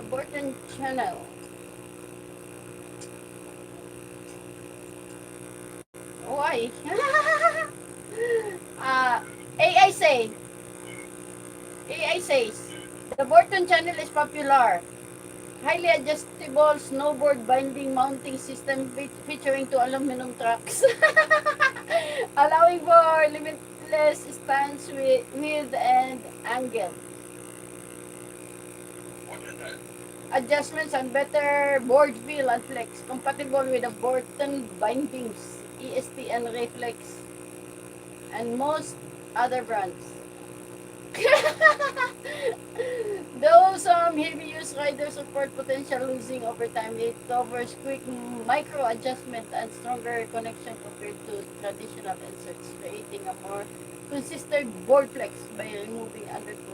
Borton channel. Why? uh, AI say, AI says, the Borton channel is popular. Highly adjustable snowboard binding mounting system featuring two aluminum tracks. Allowing for limitless stance width and angle. Adjustments and better board feel and flex. Compatible with the Borton bindings, ESPN Reflex, and most other brands. Though some heavy use riders report potential losing over time, it offers quick micro adjustment and stronger connection compared to traditional inserts, creating a more consistent board flex by removing undercoat